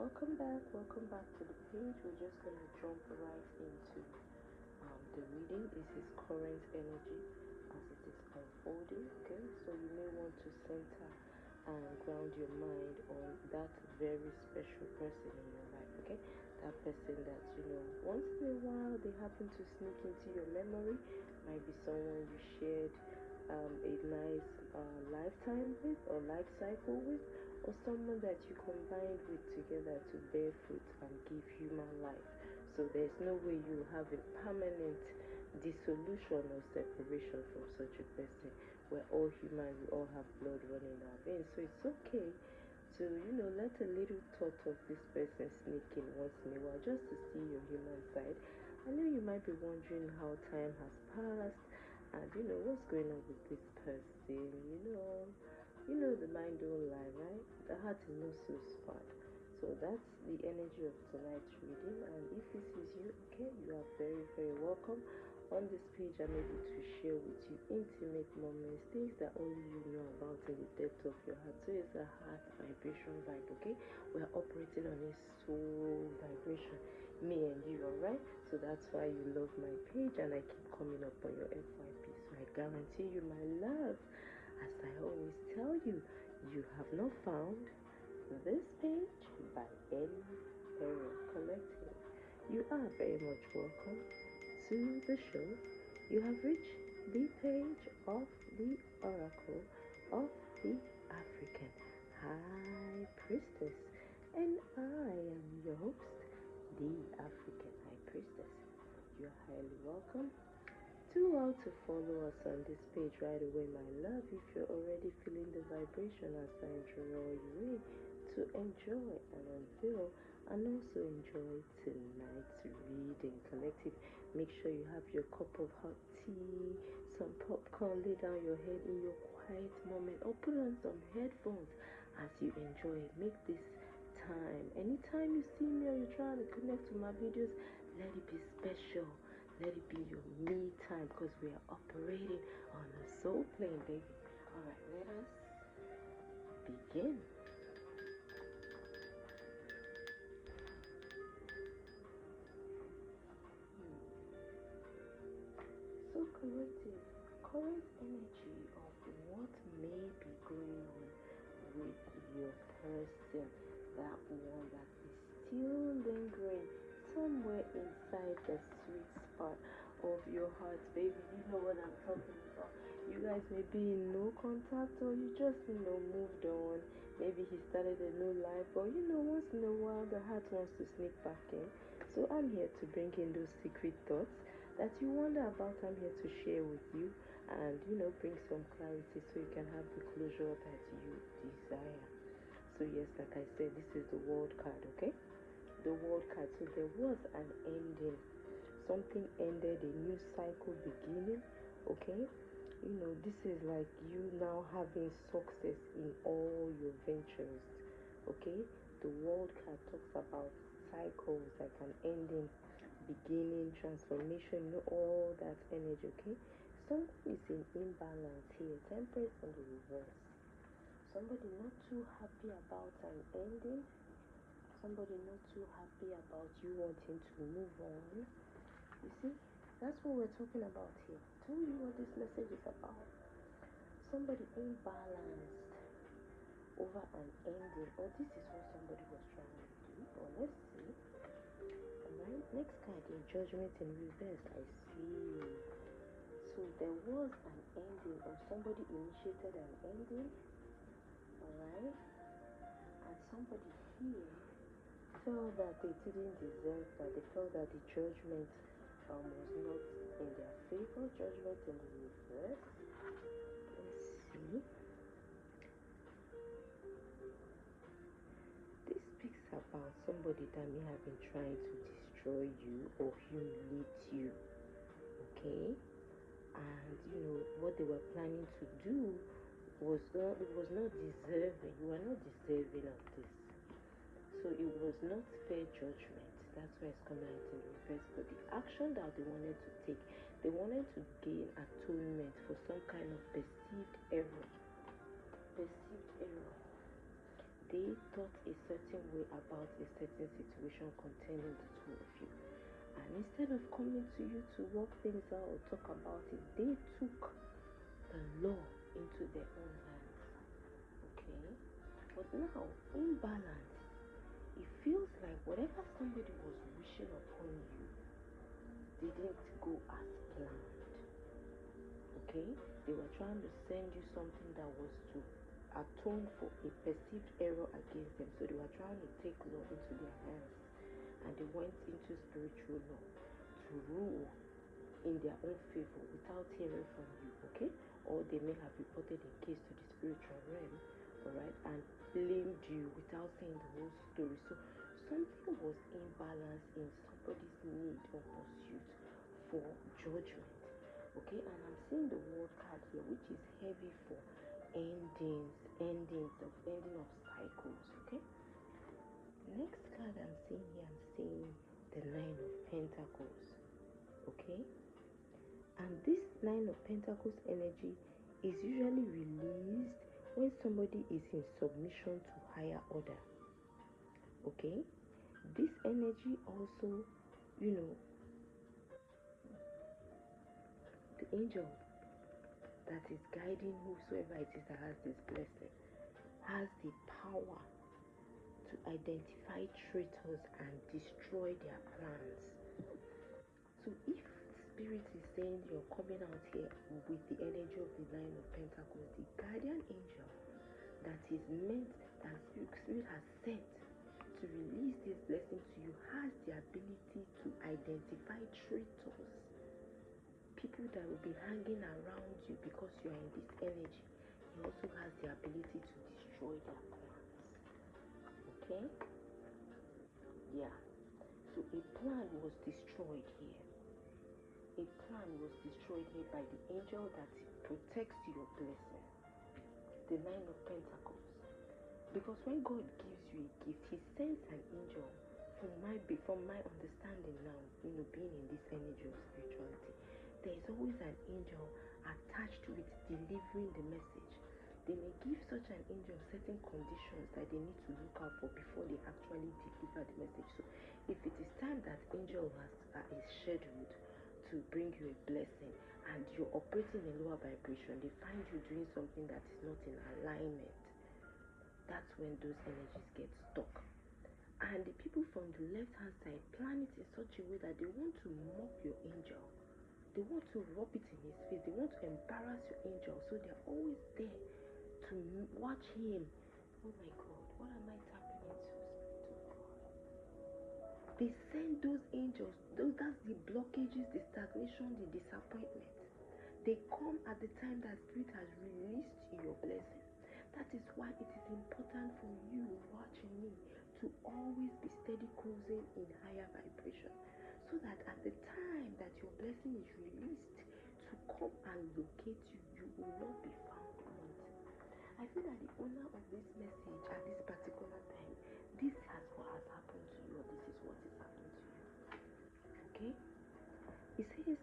Welcome back to the page. We're just gonna jump right into the reading. This is current energy as it is unfolding. Okay, so you may want to center and ground your mind on that very special person in your life. Okay, that person that once in a while they happen to sneak into your memory. Might be someone you shared a nice lifetime with or life cycle with, or someone that you combined with together to bear fruit and give human life. So there's no way you have a permanent dissolution or separation from such a person. We're all human, we all have blood running in our veins. So it's okay to, let a little thought of this person sneak in once in a while just to see your human side. I know you might be wondering how time has passed and what's going on with this person. The mind don't lie, right? The heart is not so smart. So that's the energy of tonight's reading. And if this is you, okay, you are very, very welcome. On this page, I'm able to share with you intimate moments, things that only you know about in the depth of your heart. So it's a heart vibration vibe, okay? We're operating on a soul vibration, me and you, alright? So that's why you love my page and I keep coming up on your FYP. So I guarantee you my love. As I always tell you, you have not found this page by any error collective. You are very much welcome to the show. You have reached the page of the Oracle of the African High Priestess, and I am your host, the African High Priestess. You're highly welcome. Do well to follow us on this page right away, my love, if you're already feeling the vibration as I draw you in to enjoy and unveil and also enjoy tonight's reading collective. Make sure you have your cup of hot tea, some popcorn, lay down your head in your quiet moment, or put on some headphones as you enjoy. Make this time. Anytime you see me or you're trying to connect to my videos, let it be special. Let it be your me time because we are operating on a soul plane, baby. Alright, let us begin. So collective, current energy of what may be going on with your person, that one that is still lingering somewhere inside the sweet spot of your heart, baby. You know what I'm talking about. You guys may be in no contact, or you just moved on. Maybe he started a new life, or once in a while the heart wants to sneak back in. So I'm here to bring in those secret thoughts that you wonder about. I'm here to share with you and bring some clarity so you can have the closure that you desire. So yes, like I said, this is the world card, okay? The world card. So there was an ending. Something ended, a new cycle beginning, okay? This is like you now having success in all your ventures, okay? The world card talks about cycles, like an ending, beginning, transformation, all that energy, okay? Something is in imbalance here, temperance on the reverse. Somebody not too happy about an ending, somebody not too happy about you wanting to move on. You see, that's what we're talking about here. Tell you what this message is about. Somebody imbalanced over an ending, or this is what somebody was trying to do. Or let's see. Alright, next card in Judgment in reverse. I see. So there was an ending, or somebody initiated an ending. Alright, and somebody here felt that they didn't deserve that. They felt that the judgment was not in their favor. Judgment in the reverse. Let's see. This speaks about somebody that may have been trying to destroy you or humiliate you. Okay? And what they were planning to do was not deserving. You were not deserving of this. So it was not fair judgment. That's why it's coming out in reverse. But the action that they wanted to take, they wanted to gain atonement for some kind of perceived error. Perceived error. they thought a certain way about a certain situation concerning the two of you. And instead of coming to you to work things out or talk about it, they took the law into their own hands. Okay? But now, imbalance, it feels like whatever somebody was wishing upon you didn't go as planned. Okay? They were trying to send you something that was to atone for a perceived error against them. So they were trying to take law into their hands. And they went into spiritual law to rule in their own favor without hearing from you, okay? Or they may have reported a case to the spiritual realm, alright, and blamed you without saying the whole story. So something was imbalanced in somebody's need or pursuit for judgment, okay? And I'm seeing the word card here, which is heavy for ending of cycles, okay? Next card I'm seeing here, I'm seeing the Nine of Pentacles, okay? And this Nine of Pentacles energy is usually released when somebody is in submission to higher order, okay? This energy also, the angel that is guiding whosoever it is that has this blessing has the power to identify traitors and destroy their plans. So if spirit is saying you're coming out here with the energy of the Nine of Pentacles, the guardian angel that is meant, that spirit has sent to release this blessing to you, has the ability to identify traitors, people that will be hanging around you because you are in this energy. He also has the ability to destroy their plans. Okay? Yeah. So a plan was destroyed here. A plan was destroyed here by the angel that protects your blessing, the Nine of Pentacles. Because when God gives you a gift, He sends an angel. From my understanding now, being in this energy of spirituality, there is always an angel attached with delivering the message. They may give such an angel certain conditions that they need to look out for before they actually deliver the message. So if it is time that angel is scheduled to bring you a blessing and you're operating in lower vibration, they find you doing something that is not in alignment, that's when those energies get stuck. And the people from the left hand side plan it in such a way that they want to mock your angel. They want to rub it in his face. They want to embarrass your angel. So they're always there to watch him. Oh my God, what am I tapping into, Spirit of God? They send those angels. That's the blockages, the stagnation, the disappointment. They come at the time that Spirit has released your blessing. That is why it is important for you watching me to always be steady cruising in higher vibration, so that at the time that your blessing is released to come and locate you, you will not be found wanting. I feel that the owner of this message at this particular time, this has what has happened to you, or this is what is happening to you. Okay? It says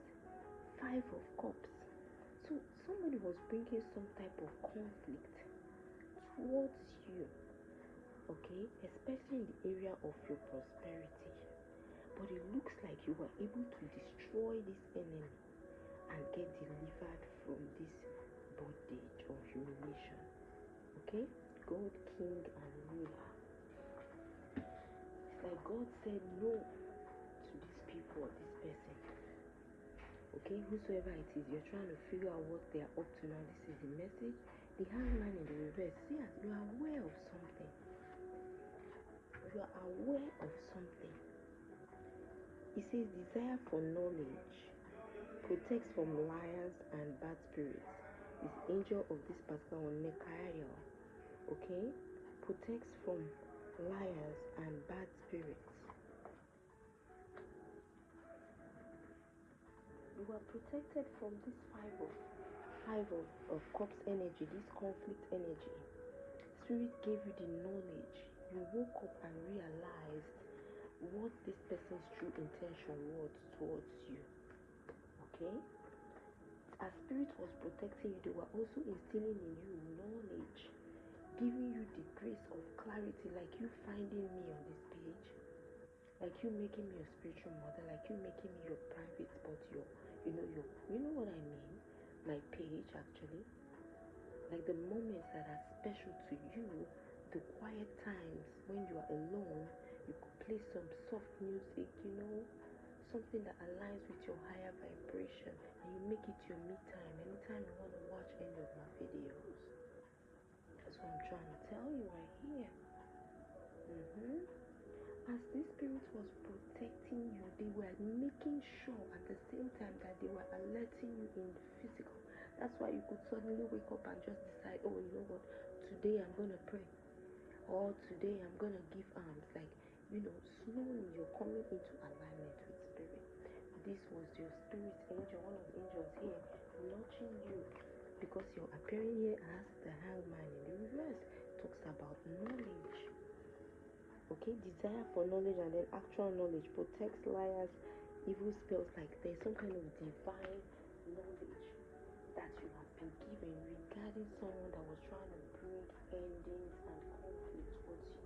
Five of Cups. So somebody was bringing some type of conflict towards you, okay, especially in the area of your prosperity. But it looks like you were able to destroy this enemy and get delivered from this bondage or humiliation. Okay? God, King, and ruler. It's like God said no to these people or this person. Okay, whosoever it is, you're trying to figure out what they are up to now. This is the message. The hangman in the reverse. See, you are aware of something. You are aware of something. It says desire for knowledge protects from liars and bad spirits. This angel of this particular one, Michael, okay, protects from liars and bad spirits. You are protected from this five of cups energy, this conflict energy. Spirit gave you the knowledge. You woke up and realized what this person's true intention was towards you. Okay? As Spirit was protecting you, they were also instilling in you knowledge. giving you the grace of clarity, like you finding me on this page, like you making me your spiritual mother, like you making me your private spot, you know what I mean? My page actually. Like the moments that are special to you, the quiet times when you are alone, you could play some soft music, something that aligns with your higher vibration, and you make it your me time anytime you want to watch any of my videos. That's what I'm trying to tell you right here. As this spirit was protecting you, they were making sure at the same time that they were alerting you in the physical. That's why you could suddenly wake up and just decide, oh, you know what, today I'm going to pray, or today I'm going to give alms. Like, slowly you're coming into alignment with spirit. This was your spirit angel, one of the angels here, nudging you, because you're appearing here as the hangman in the reverse. Talks about knowledge. Okay, desire for knowledge, and then actual knowledge protects liars, evil spells. Like there's some kind of divine knowledge that you have been given regarding someone that was trying to bring endings and conflict towards you.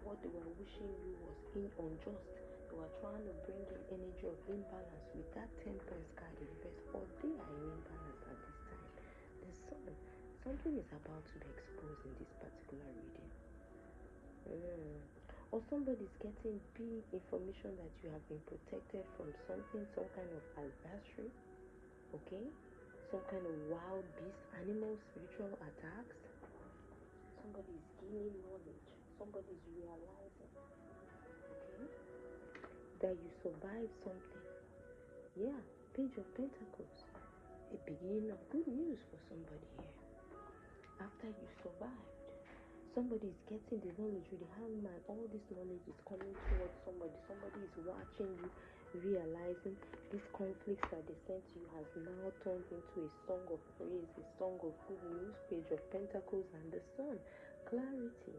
What they were wishing you was unjust. They were trying to bring in energy of imbalance with that 10 points card in reverse, or they are in imbalance at this time. The sun, something is about to be exposed in this particular reading. Or somebody's getting big information that you have been protected from something, some kind of adversary, okay? Some kind of wild beast, animal, spiritual attacks. Somebody's gaining knowledge. Somebody's realizing, okay, that you survived something. Yeah, Page of Pentacles. A beginning of good news for somebody here. After you survived, somebody is getting the knowledge with the hangman. All this knowledge is coming towards somebody. Somebody is watching you, realizing these conflicts that they sent to you has now turned into a song of praise, a song of good news. Page of Pentacles and the sun. Clarity,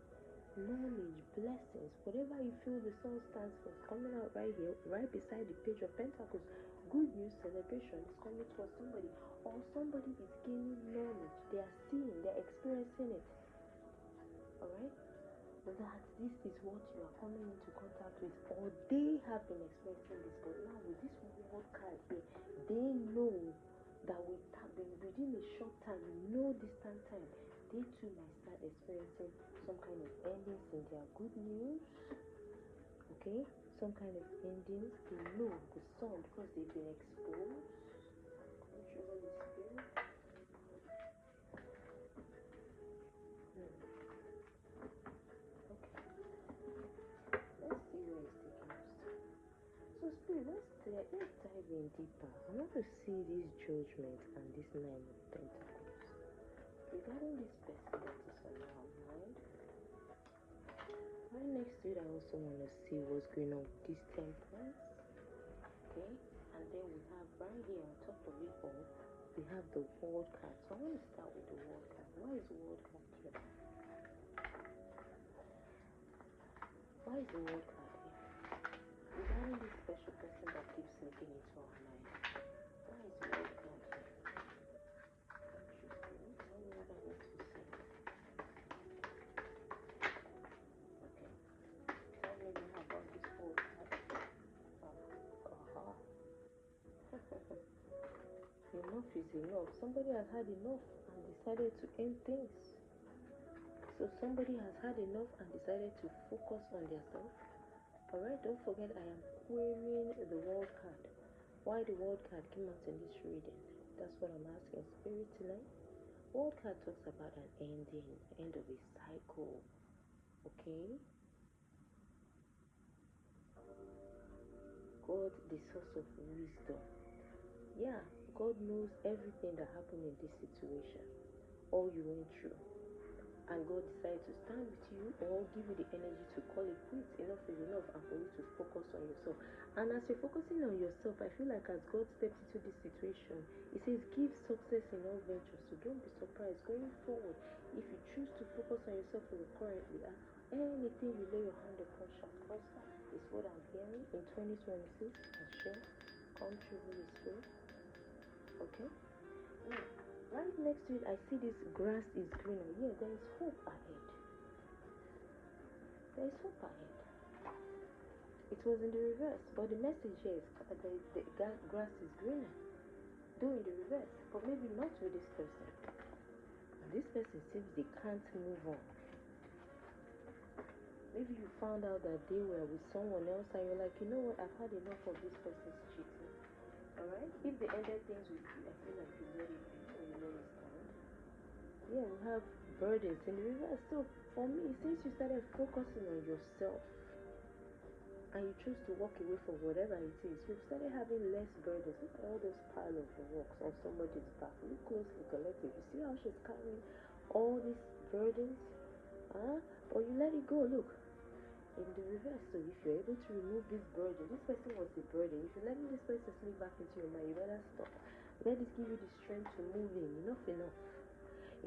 knowledge, blessings, whatever you feel the sun stands for is coming out right here, right beside the Page of Pentacles. Good news, celebration is coming towards somebody, or somebody is gaining knowledge. They are seeing, they're experiencing it. Alright? That this is what you are coming into contact with, or they have been experiencing this, but now with this world card here, they know that within a short time, no distant time, they too might start experiencing some kind of endings in their good news. Okay? Some kind of endings. They know the sun because they've been exposed. Thank you, Holy Spirit. Let's see where it's taking us to. So Spirit, let's dive in deeper. I want to see this judgment and this 9 of Pentacles. Regarding this person that is on our mind, right next to it, I also want to see what's going on with this Temperance. Okay? And then we have right here on top of it all, we have the World card. So I want to start with the World card. Why is the World card here? Why is the World card here? Regarding this special person that keeps sneaking into our mind, why is the World card here? Interesting. Tell me what I need to say. Okay. Tell me more about this World card. Enough is enough. Somebody has had enough and decided to end things. So somebody has had enough and decided to focus on themselves. Alright, don't forget I am querying the World card. Why the World card came out in this reading? That's what I'm asking Spirit tonight. World card talks about an ending, end of a cycle. Okay? God, the source of wisdom. Yeah, God knows everything that happened in this situation, all you went through. And God decided to stand with you or give you the energy to call it quits. Enough is enough, and for you to focus on yourself. And as you're focusing on yourself, I feel like as God steps into this situation, He says, give success in all ventures. So don't be surprised going forward. If you choose to focus on yourself currently, anything you lay your hand upon shall prosper, is what I'm hearing in 2026. I'm sure. Come true, Holy Spirit. Okay? Now, Right next to it, I see this grass is greener. Yeah, there is hope ahead. There is hope ahead. It was in the reverse, but the message here is the grass is greener. Do in the reverse, but maybe not with this person. And this person seems they can't move on. Maybe you found out that they were with someone else and you're like, you know what, I've had enough of this person's cheating. Alright? If they ended things with you, I feel like you let it be or you let it stand. Yeah, we have burdens in the reverse. So for me, since you started focusing on yourself and you choose to walk away from whatever it is, you've started having less burdens. Look at all those pile of rocks on somebody's back. Look closely, collective. You see how she's carrying all these burdens? Or you let it go. Look, in the reverse. So if you're able to remove this burden, this person was the burden. If you're letting this person slip back into your mind, you better stop. Let this give you the strength to move in. Enough.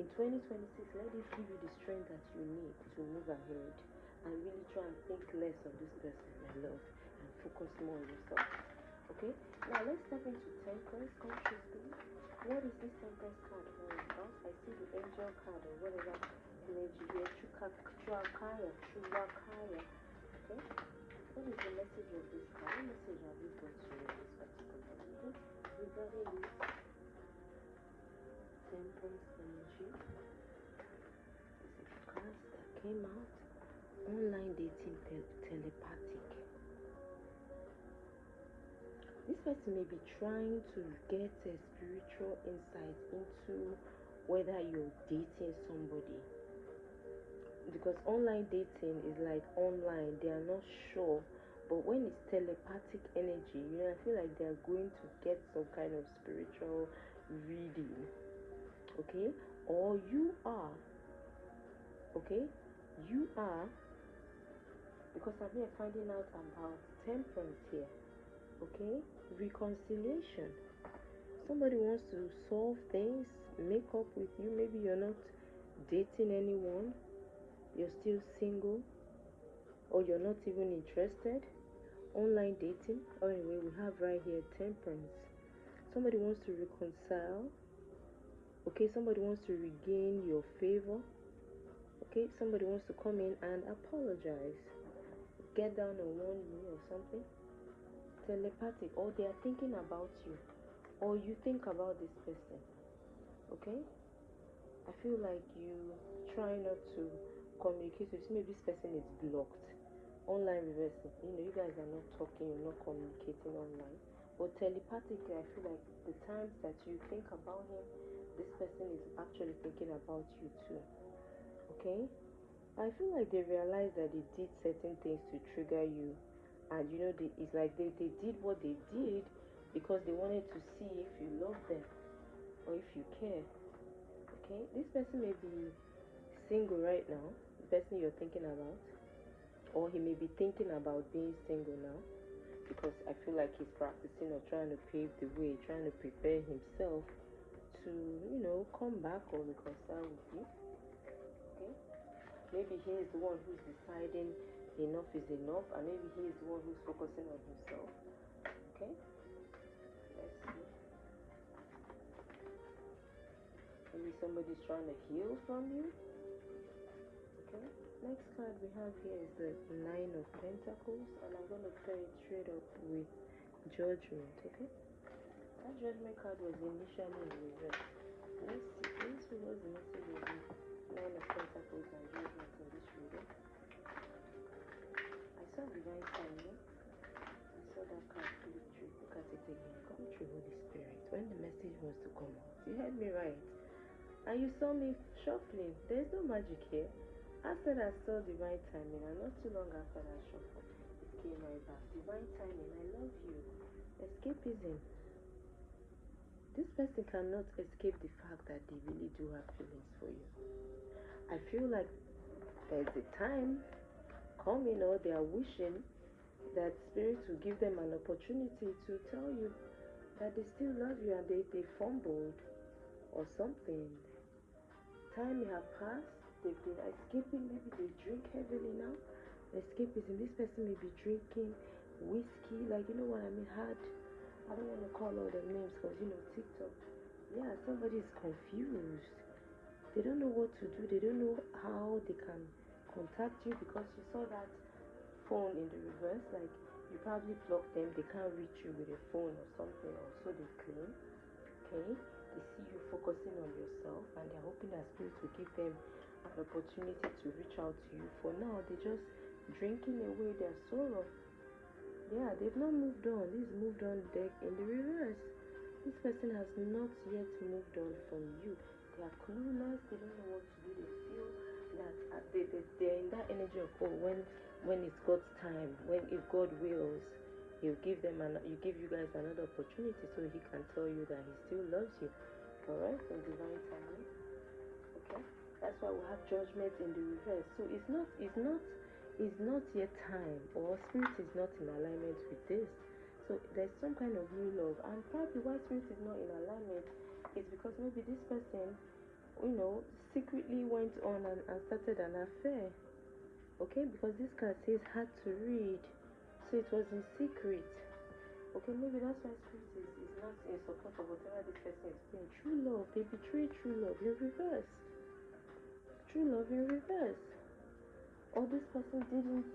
In 2026, let this give you the strength that you need to move ahead and really try and think less of this person, my love, and focus more on yourself. Okay? Now let's step into temperance consciously. What is this temperance card all about? I see the angel card or whatever energy here, Chewakaya. Okay? What is the message of this card? What message have you brought to me this particular reading regarding this temperance energy? This is the cards that came out. Online dating telepathic. This person may be trying to get a spiritual insight into whether you're dating somebody. Because online dating is like online, they are not sure. But when it's telepathic energy, I feel like they are going to get some kind of spiritual reading. Okay? Or you are. Okay? You are. Because I'm here finding out about temperance here. Okay? Reconciliation. Somebody wants to solve things, make up with you. Maybe you're not dating anyone, you're still single, or you're not even interested. Online dating. Or anyway, we have right here temperance. Somebody wants to reconcile. Okay, somebody wants to regain your favor. Okay, somebody wants to come in and apologize. Get down on one knee or something. Telepathic, or they are thinking about you, or you think about this person. Okay, I feel like you try not to communicate with. Maybe this person is blocked. Online reversing. You guys are not talking, you're not communicating online. But telepathically, I feel like the times that you think about him, this person is actually thinking about you too. Okay? I feel like they realized that they did certain things to trigger you. And it's like they did what they did because they wanted to see if you love them or if you care. Okay? This person may be single right now, the person you're thinking about. Or he may be thinking about being single now because I feel like he's practicing or trying to pave the way, trying to prepare himself to, come back or reconcile with you. Okay? Maybe he is the one who's deciding enough is enough, and maybe he is the one who's focusing on himself. Okay? Let's see. Maybe somebody's trying to heal from you. Okay? Next card we have here is the Nine of Pentacles, and I'm going to pair it straight up with Judgment, okay? That Judgment card was initially in reverse. Let's see. Please see what's the message of the Nine of Pentacles and Judgment in this reading. I saw divine timing. I saw that card flip through. Look at it again. Come through, Holy Spirit. When the message was to come out, you heard me right. And you saw me shuffling. There's no magic here. I said I saw divine timing, and not too long after that shuffle, it came right back. Divine timing, I love you. Escapism. This person cannot escape the fact that they really do have feelings for you. I feel like there's a time coming, or they are wishing that spirit will give them an opportunity to tell you that they still love you and they fumbled or something. Time may have passed, they've been escaping, maybe they drink heavily now. Escapism, this person may be drinking whiskey, like, you know what I mean, hard. I don't want to call all the names because, TikTok, Yeah, somebody is confused. They don't know what to do. They don't know how they can contact you because you saw that phone in the reverse. Like you probably blocked them. They can't reach you with a phone or something, or so they claim. Okay, they see you focusing on yourself, and they're hoping that spirit will give them an opportunity to reach out to you. For now, they're just drinking away their sorrow. Yeah, they've not moved on. This moved on deck in the reverse. This person has not yet moved on from you. They are clueless. They don't know what to do. They feel that they're in that energy of, oh, when it's God's time, when if God wills, He'll give them you give you guys another opportunity so He can tell you that He still loves you. Alright, in divine timing. Okay, that's why we have judgment in the reverse. So it's not yet time, or spirit is not in alignment with this. So there's some kind of new love, and probably why spirit is not in alignment is because maybe this person, secretly went on and started an affair. Okay, because this card says hard to read, so it was in secret. Okay, maybe that's why spirit is not in support of whatever this person is doing. True love, they betray true love in reverse. True love in reverse. Or this person didn't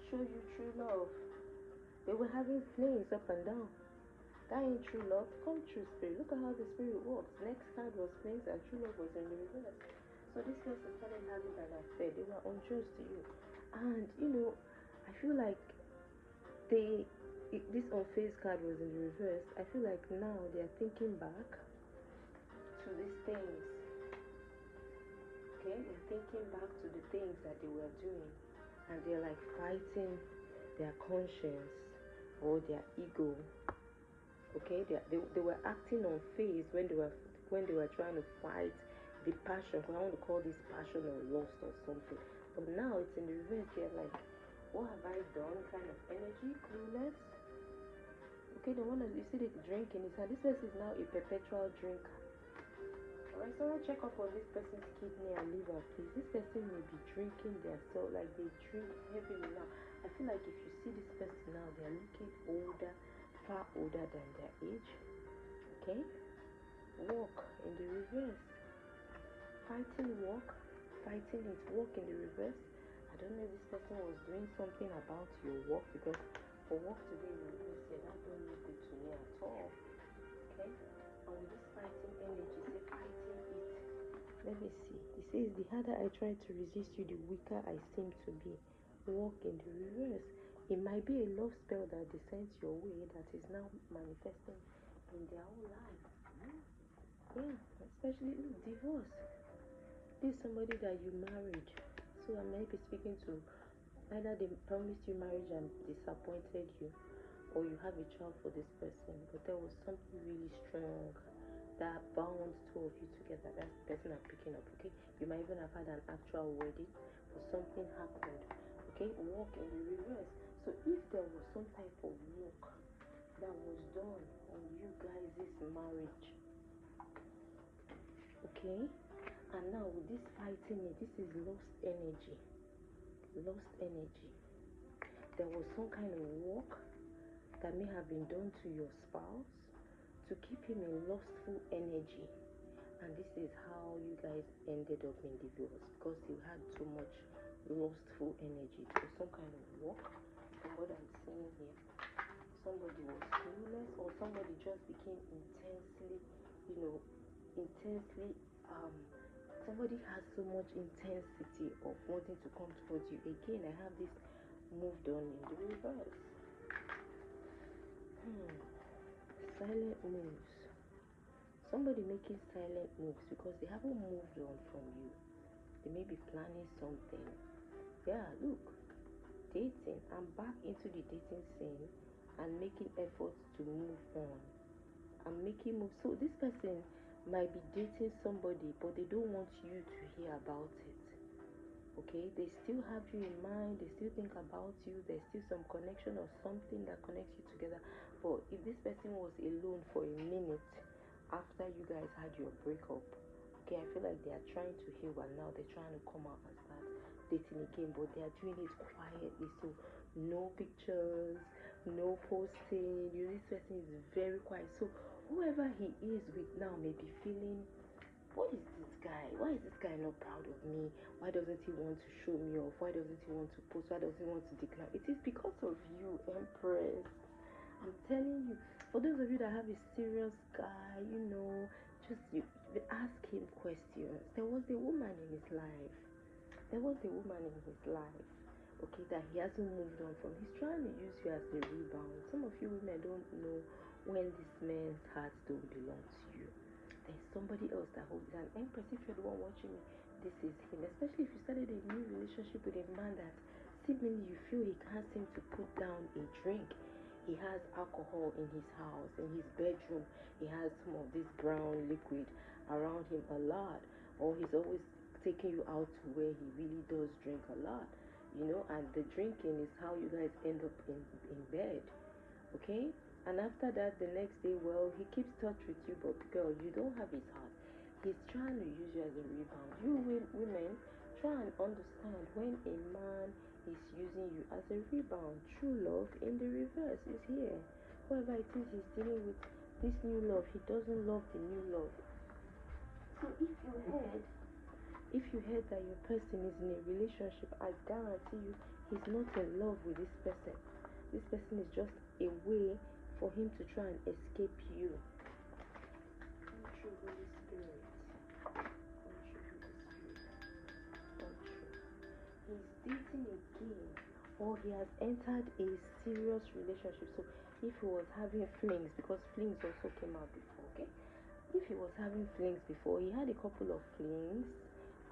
show you true love. They were having flings up and down. That ain't true love. Come true spirit. Look at how the spirit works. Next card was flings and true love was in the reverse. So this person started having an affair. They were unjust to you. And I feel like this unfazed card was in the reverse. I feel like now they are thinking back to these things. Okay, they're thinking back to the things that they were doing, and they're like fighting their conscience or their ego. Okay, they were acting on faith when they were trying to fight the passion. I want to call this passion or lust or something. But now it's in the reverse. They're like, what have I done? Kind of energy, clueless. Okay, the one that you see the drinking is this person is now a perpetual drinker. Alright, someone check up on this person's kidney and liver, please. This person may be drinking their soul, like they drink heavily now. I feel like if you see this person now, they're looking older, far older than their age. Okay? Walk in the reverse. Fighting walk. Fighting is walk in the reverse. I don't know if this person was doing something about your walk, because for walk to be in the reverse, that don't look good to me at all. Okay? And with this fighting energy, say fighting it. Let me see. It says, the harder I try to resist you, the weaker I seem to be. Walk in the reverse. It might be a love spell that descends your way that is now manifesting in their own life. Yeah, especially divorce. This is somebody that you married. So I might be speaking to either they promised you marriage and disappointed you, or you have a child for this person, but there was something really strong that bound two of you together. That's the person I'm picking up. Okay, you might even have had an actual wedding, but something happened. Okay, walk in the reverse. So if there was some type of work that was done on you guys' marriage, okay, and now with this fighting, this is lost energy. Lost energy. There was some kind of work that may have been done to your spouse to keep him in lustful energy, and this is how you guys ended up in divorce, because you had too much lustful energy. It was some kind of work. From what I'm seeing here, somebody was clueless, or somebody just became intensely somebody has so much intensity of wanting to come towards you. Again, I have this moved on in the reverse. Silent moves. Somebody making silent moves because they haven't moved on from you. They may be planning something. Yeah, look, dating. I'm back into the dating scene and making efforts to move on. I'm making moves. So this person might be dating somebody, but they don't want you to hear about it. Okay, they still have you in mind, they still think about you, there's still some connection or something that connects you together. But if this person was alone for a minute after you guys had your breakup, okay, I feel like they are trying to heal, and now they're trying to come out and start dating again, but they are doing it quietly. So no pictures, no posting. This person is very quiet. So Whoever he is with now may be feeling, what is this guy? Why is this guy not proud of me? Why doesn't he want to show me off? Why doesn't he want to post? Why doesn't he want to declare? It is because of you, Empress. I'm telling you, for those of you that have a serious guy, just you ask him questions. There was a woman in his life. Okay, that he hasn't moved on from. He's trying to use you as a rebound. Some of you women don't know when this man's heart don't belong to you. There's somebody else that holds it. And Empress, if you're the one watching me, this is him. Especially if you started a new relationship with a man that seemingly you feel he can't seem to put down a drink. He has alcohol in his house, in his bedroom. He has some of this brown liquid around him a lot. Or he's always taking you out to where he really does drink a lot. And the drinking is how you guys end up in bed. Okay? And after that, the next day, well, he keeps touch with you, but girl, you don't have his heart. He's trying to use you as a rebound. You women, try and understand when a man is using you as a rebound. True love in the reverse is here. Whoever it is he's dealing with this new love, he doesn't love the new love. So if you heard that your person is in a relationship, I guarantee you he's not in love with this person. This person is just a way for him to try and escape you. Untrue Holy Spirit. Untrue. He's dating again, or he has entered a serious relationship. So if he was having flings, because flings also came out before, okay? If he was having flings before, he had a couple of flings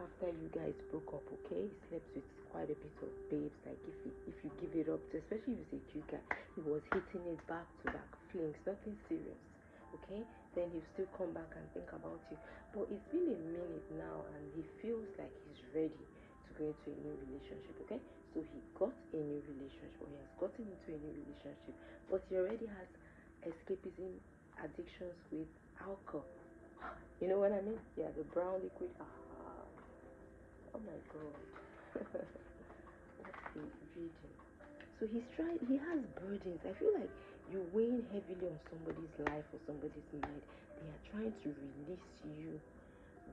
after you guys broke up, okay? He slept with quite a bit of babes. Like if you give it up, especially if he's a cute guy, he was hitting it back to back flings, nothing serious, okay? Then he'll still come back and think about you. But it's been a minute now, and he feels like he's ready to go into a new relationship, okay? So he got a new relationship, or he has gotten into a new relationship, but he already has escapism addictions with alcohol. You know what I mean? Yeah, the brown liquid. Oh my god. What's the reading? So he has burdens. I feel like you're weighing heavily on somebody's life or somebody's mind. They are trying to release you.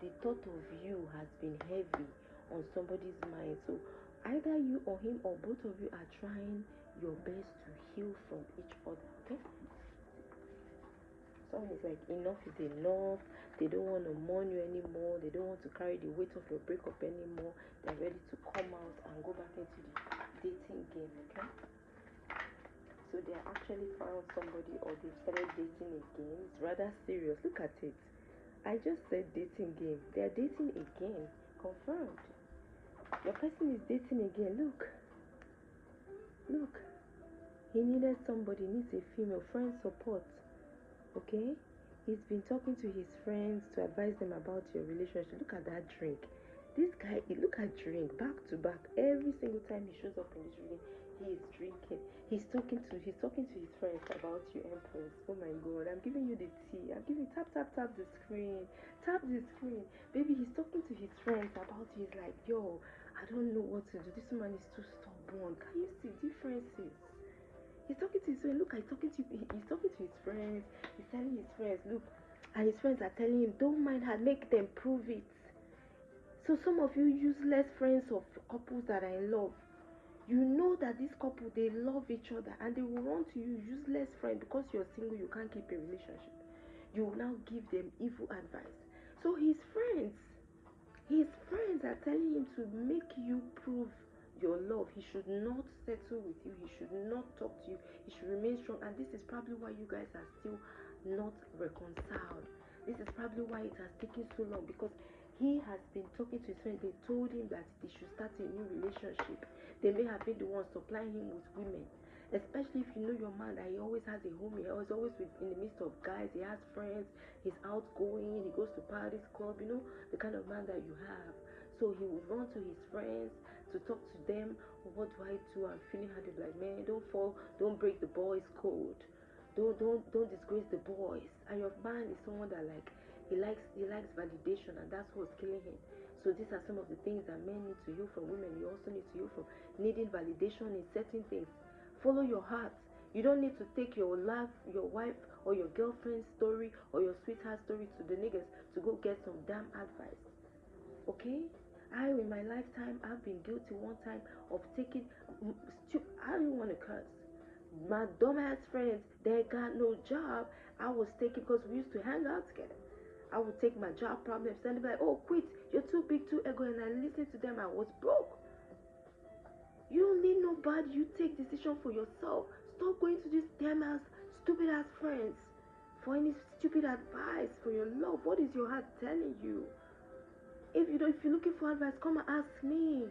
The thought of you has been heavy on somebody's mind. So either you or him or both of you are trying your best to heal from each other. Okay? Someone is like, enough is enough. They don't want to mourn you anymore. They don't want to carry the weight of your breakup anymore. They're ready to come out and go back into the dating game, okay? So they actually found somebody, or they've started dating again. It's rather serious. Look at it. I just said dating game. They're dating again. Confirmed. Your person is dating again. Look. He needed somebody, needs a female friend support. Okay? He's been talking to his friends to advise them about your relationship. Look at that drink. This guy, look at drink back to back. Every single time he shows up in this reading, he is drinking. He's talking to his friends about you, Empress. Oh my god, I'm giving you the tea. I'm giving tap the screen. Tap the screen. Baby, he's talking to his friends about you. He's like, yo, I don't know what to do. This man is too stubborn. Can you see differences? He's talking to his friends. Look, he's talking to his friends. He's telling his friends, look, and his friends are telling him, don't mind her, make them prove it. So some of you useless friends of couples that are in love, you know that this couple, they love each other, and they will run to you, useless friend, because you're single, you can't keep a relationship. You will now give them evil advice. So his friends are telling him to make you prove your love. He should not settle with you. He should not talk to you. He should remain strong. And this is probably why you guys are still not reconciled. This is probably why it has taken so long, because he has been talking to his friends. They told him that they should start a new relationship. They may have been the ones supplying him with women. Especially if you know your man, that he always has a home, he always in the midst of guys, he has friends, he's outgoing, he goes to parties, club, the kind of man that you have. So he would run to his friends to talk to them. What do I do? I'm feeling hard. Like, man, don't break the boys' code. Don't disgrace the boys. And your man is someone that he likes validation, and that's what's killing him. So these are some of the things that men need to heal from. Women, you also need to heal from needing validation in certain things. Follow your heart. You don't need to take your wife or your girlfriend's story or your sweetheart story to the niggas to go get some damn advice. Okay? In my lifetime, I've been guilty one time of taking, I don't want to curse. My dumbass friends, they got no job. I was taking, because we used to hang out together. I would take my job problems and be like, oh, quit, you're too big, too ego, and I listened to them, I was broke. You don't need nobody, you take decision for yourself. Stop going to these damn ass, stupid ass friends for any stupid advice for your love. What is your heart telling you? If you're looking for advice, come and ask me.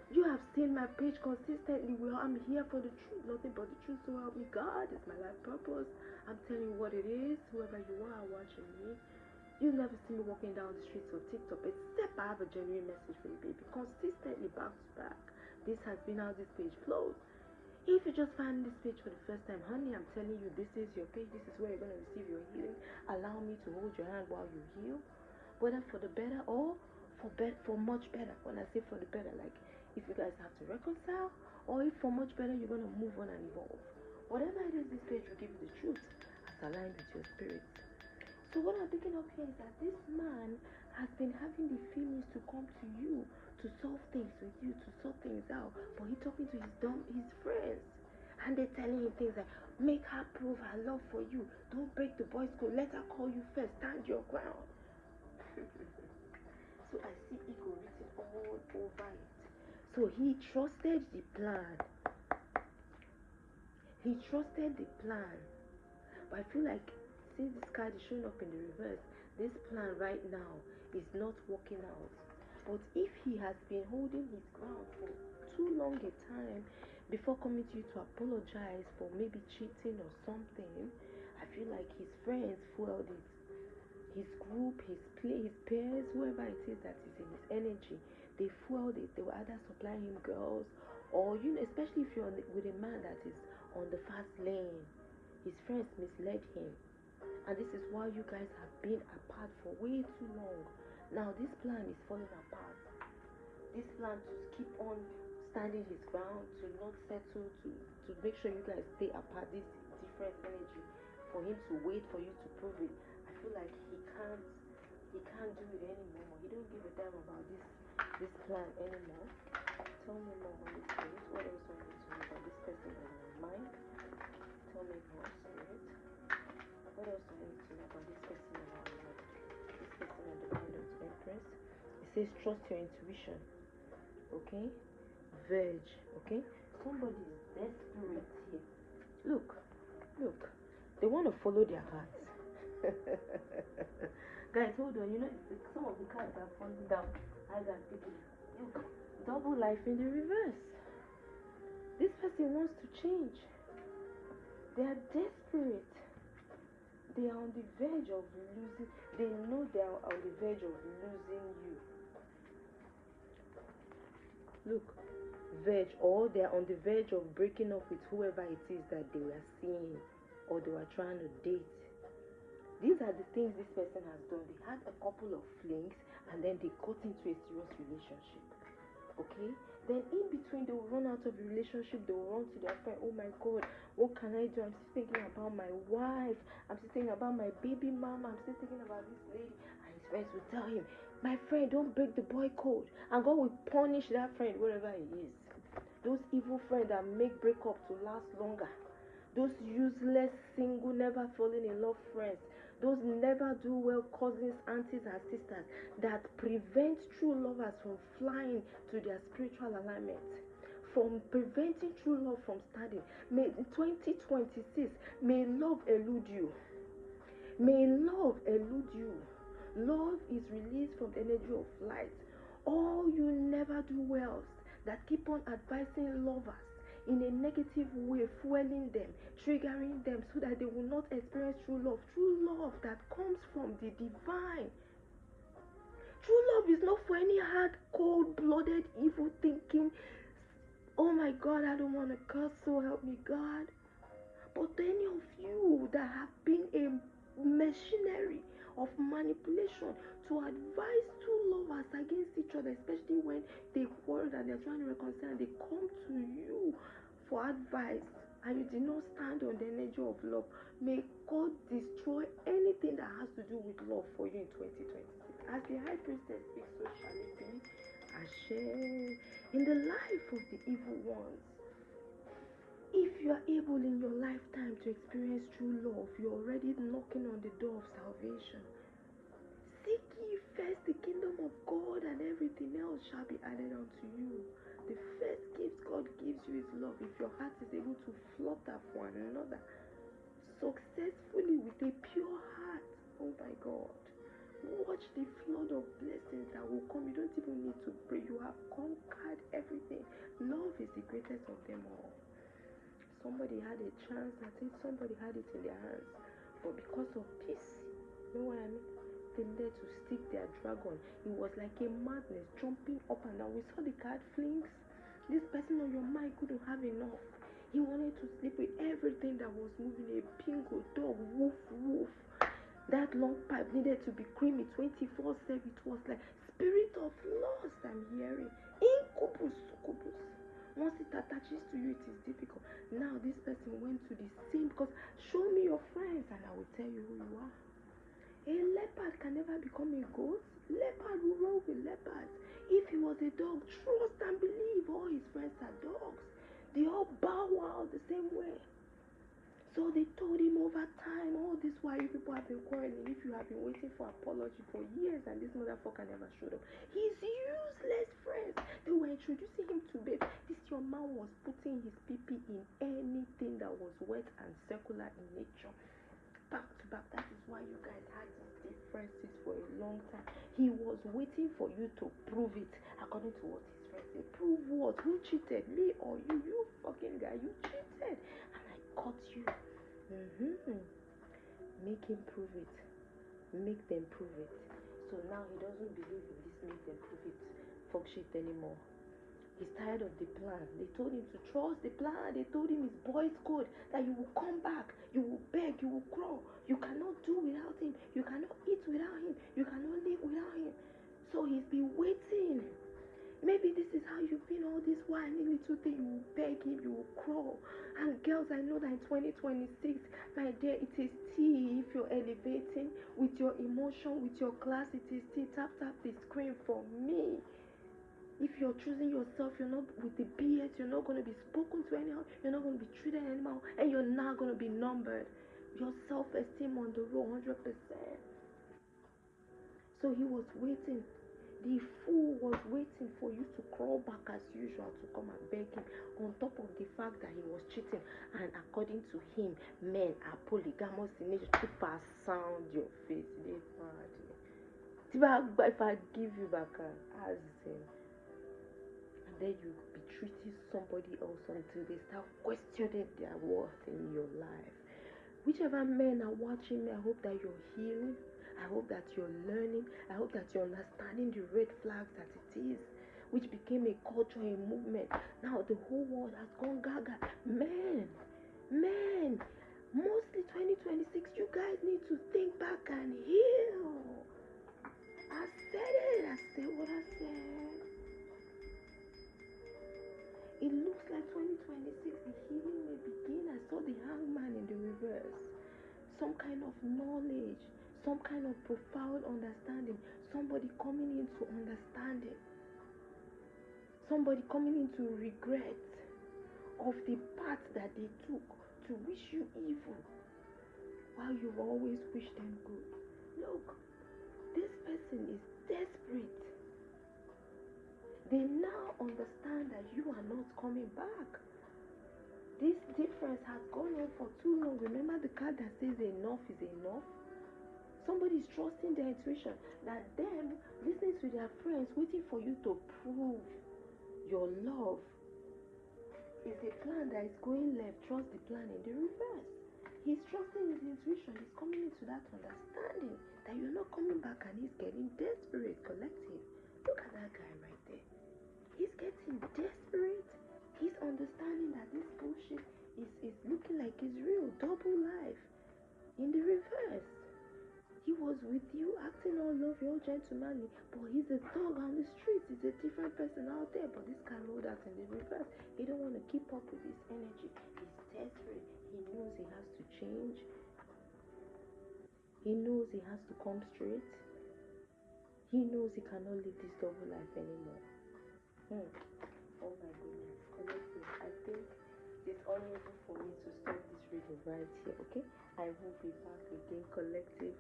You have seen my page consistently. Well, I'm here for the truth, nothing but the truth. So help me God. It's my life purpose. I'm telling you what it is. Whoever you are watching me, you never see me walking down the streets of TikTok, except I have a genuine message for you, baby. Consistently, back to back. This has been how this page flows. If you just find this page for the first time, honey, I'm telling you, this is your page. This is where you're going to receive your healing. Allow me to hold your hand while you heal, whether for the better or for much better. When I say for the better, like if you guys have to reconcile, or if for much better you're going to move on and evolve. Whatever it is, this page will give you the truth as aligned with your spirit. So what I'm picking up here is that this man has been having the feelings to come to you to solve things with you, to sort things out, but he's talking to his friends, and they're telling him things like, make her prove her love for you, don't break the boys' code, let her call you first, stand your ground. So I see ego written all over it. So he trusted the plan. He trusted the plan. But I feel like since this card is showing up in the reverse, this plan right now is not working out. But if he has been holding his ground for too long a time before coming to you to apologize for maybe cheating or something, I feel like his friends fueled it. His group, his peers, whoever it is that is in his energy, they fueled it. They were either supplying him girls, or especially if you're with a man that is on the fast lane, his friends misled him, and this is why you guys have been apart for way too long. Now this plan is falling apart. This plan to keep on standing his ground, to not settle, to make sure you guys stay apart. This different energy for him to wait for you to prove it. I feel like he can't do it anymore. He don't give a damn about this plan anymore. Tell me more, Holy Spirit. What else do I need to know about this person in my mind? Tell me more, Spirit. What else do I need to know about this person in our mind? This person on the mind of the Empress. It says trust your intuition. Okay? Verge. Okay? Somebody is desperate here. Look. They want to follow their hearts. Guys, hold on. Some of the cards are falling down. I got people. Look, double life in the reverse. This person wants to change. They are desperate. They are on the verge of losing. They know they are on the verge of losing you. Look, verge, or they are on the verge of breaking up with whoever it is that they were seeing or they were trying to date. These are the things this person has done. They had a couple of flings and then they got into a serious relationship. Okay? Then in between, they will run out of the relationship. They will run to their friend. Oh my God, what can I do? I'm still thinking about my wife. I'm still thinking about my baby mama. I'm still thinking about this lady. And his friends will tell him, my friend, don't break the boy code. And God will punish that friend wherever he is. Those evil friends that make breakup to last longer. Those useless, single, never falling in love friends. Those never do well cousins, aunties, and sisters that prevent true lovers from flying to their spiritual alignment, from preventing true love from starting. May 2026, may love elude you. May love elude you. Love is released from the energy of light. All you never do wells that keep on advising lovers in a negative way, fueling them, triggering them so that they will not experience true love that comes from the divine. True love is not for any hard, cold-blooded, evil thinking. Oh my God, I don't want to curse, so help me God. But any of you that have been a machinery of manipulation to advise two lovers against each other, especially when they quarrel and they're trying to reconcile and they come to you for advice, and you did not stand on the energy of love, may God destroy anything that has to do with love for you in 2026. As the high priestess speaks, so shall it be. Ashe. In the life of the evil ones, if you are able in your lifetime to experience true love, you're already knocking on the door of salvation. Seek ye first the kingdom of God, and everything else shall be added unto you. The first gift God gives you is love. If your heart is able to flutter for one another successfully with a pure heart, oh my God, watch the flood of blessings that will come. You don't even need to pray. You have conquered everything. Love is the greatest of them all. Somebody had a chance. I think somebody had it in their hands, but because of peace, you know what I mean, they needed to stick their dragon. It was like a madness, jumping up and down. We saw the card flings. This person on your mind couldn't have enough. He wanted to sleep with everything that was moving. A pingo, dog, woof, woof. That long pipe needed to be creamy 24/7. It was like spirit of lust I'm hearing. Incubus, succubus. Once it attaches to you, it is difficult. Now this person went to the same, because show me your friends and I will tell you who you are. A leopard can never become a goat. Leopard will roll with leopards. If he was a dog, trust and believe all his friends are dogs. They all bow out the same way. So they told him over time, all this while you people have been quarreling, if you have been waiting for apology for years and this motherfucker never showed up. His useless friends, they were introducing him to babe. This your man was putting his pee in anything that was wet and circular in nature. Back to back. That is why you guys had these differences for a long time. He was waiting for you to prove it according to what his friends say. Prove what? Who cheated? Me or you? You fucking guy, you cheated and I caught you. Make him prove it. Make them prove it. So now he doesn't believe in this make them prove it fuck shit anymore. He's tired of the plan. They told him to trust the plan. They told him his boy's code, that you will come back, you will beg, you will crawl. You cannot do without him. You cannot eat without him. You cannot live without him. So he's been waiting. Maybe this is how you've been all this while. Any little thing, you will beg him, you will crawl. And girls, I know that in 2026, my dear, it is tea. If you're elevating with your emotion, with your class, it is tea. Tap, tap the screen for me. If you're choosing yourself, you're not with the BS, you're not going to be spoken to anyhow, you're not going to be treated anyhow, and you're not going to be numbered. Your self-esteem on the road 100%. So he was waiting. The fool was waiting for you to crawl back as usual to come and beg him, on top of the fact that he was cheating. And according to him, men are polygamous in nature. Super sound your face. If I give you back, as him. And then you be treating somebody else until they start questioning their worth in your life. Whichever men are watching me, I hope that you're healing. I hope that you're learning. I hope that you're understanding the red flags that it is, which became a culture, a movement. Now the whole world has gone gaga. Men, mostly 2026, you guys need to think back and heal. I said it. I said what I said. It looks like 2026, the healing may begin. I saw the hangman in the reverse. Some kind of knowledge, some kind of profound understanding. Somebody coming into understanding. Somebody coming into regret of the path that they took to wish you evil while you always wish them good. Look, this person is desperate. They now understand that you are not coming back. This difference has gone on for too long. Remember the card that says enough is enough? Somebody is trusting their intuition, that them listening to their friends, waiting for you to prove your love is a plan that is going left. Trust the plan in the reverse. He's trusting his intuition. He's coming into that understanding that you're not coming back, and he's getting desperate. Collective. Look at that guy right there. He's getting desperate. He's understanding that this bullshit is looking like it's real. Double life. In the reverse. He was with you, acting all lovely, all gentlemanly, but he's a dog on the streets. He's a different person out there. But this guy rolled out in the reverse. He don't want to keep up with this energy. He's desperate. change. He knows he has to come straight. He knows he cannot live this double life anymore. Oh my goodness, collective. I think it's unable for me to stop this reading right here, okay? I will be back again, collective,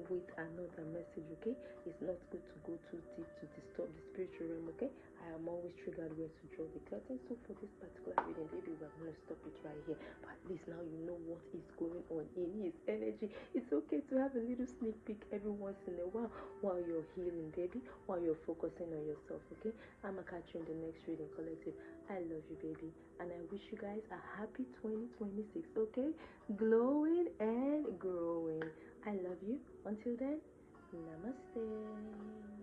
with another message, okay? It's not good to go too deep to disturb the spiritual realm, okay? I am always triggered where to draw the curtain. So for this particular reading, maybe we're going to stop it right here. But at least now you know what is going on in his energy. It's okay to have a little sneak peek every once in a while you're healing, baby, while you're focusing on yourself, okay? I'm going to catch you in the next reading, collective. I love you, baby. And I wish you guys a happy 2026, okay? Glowing and growing. I love you. Until then, namaste.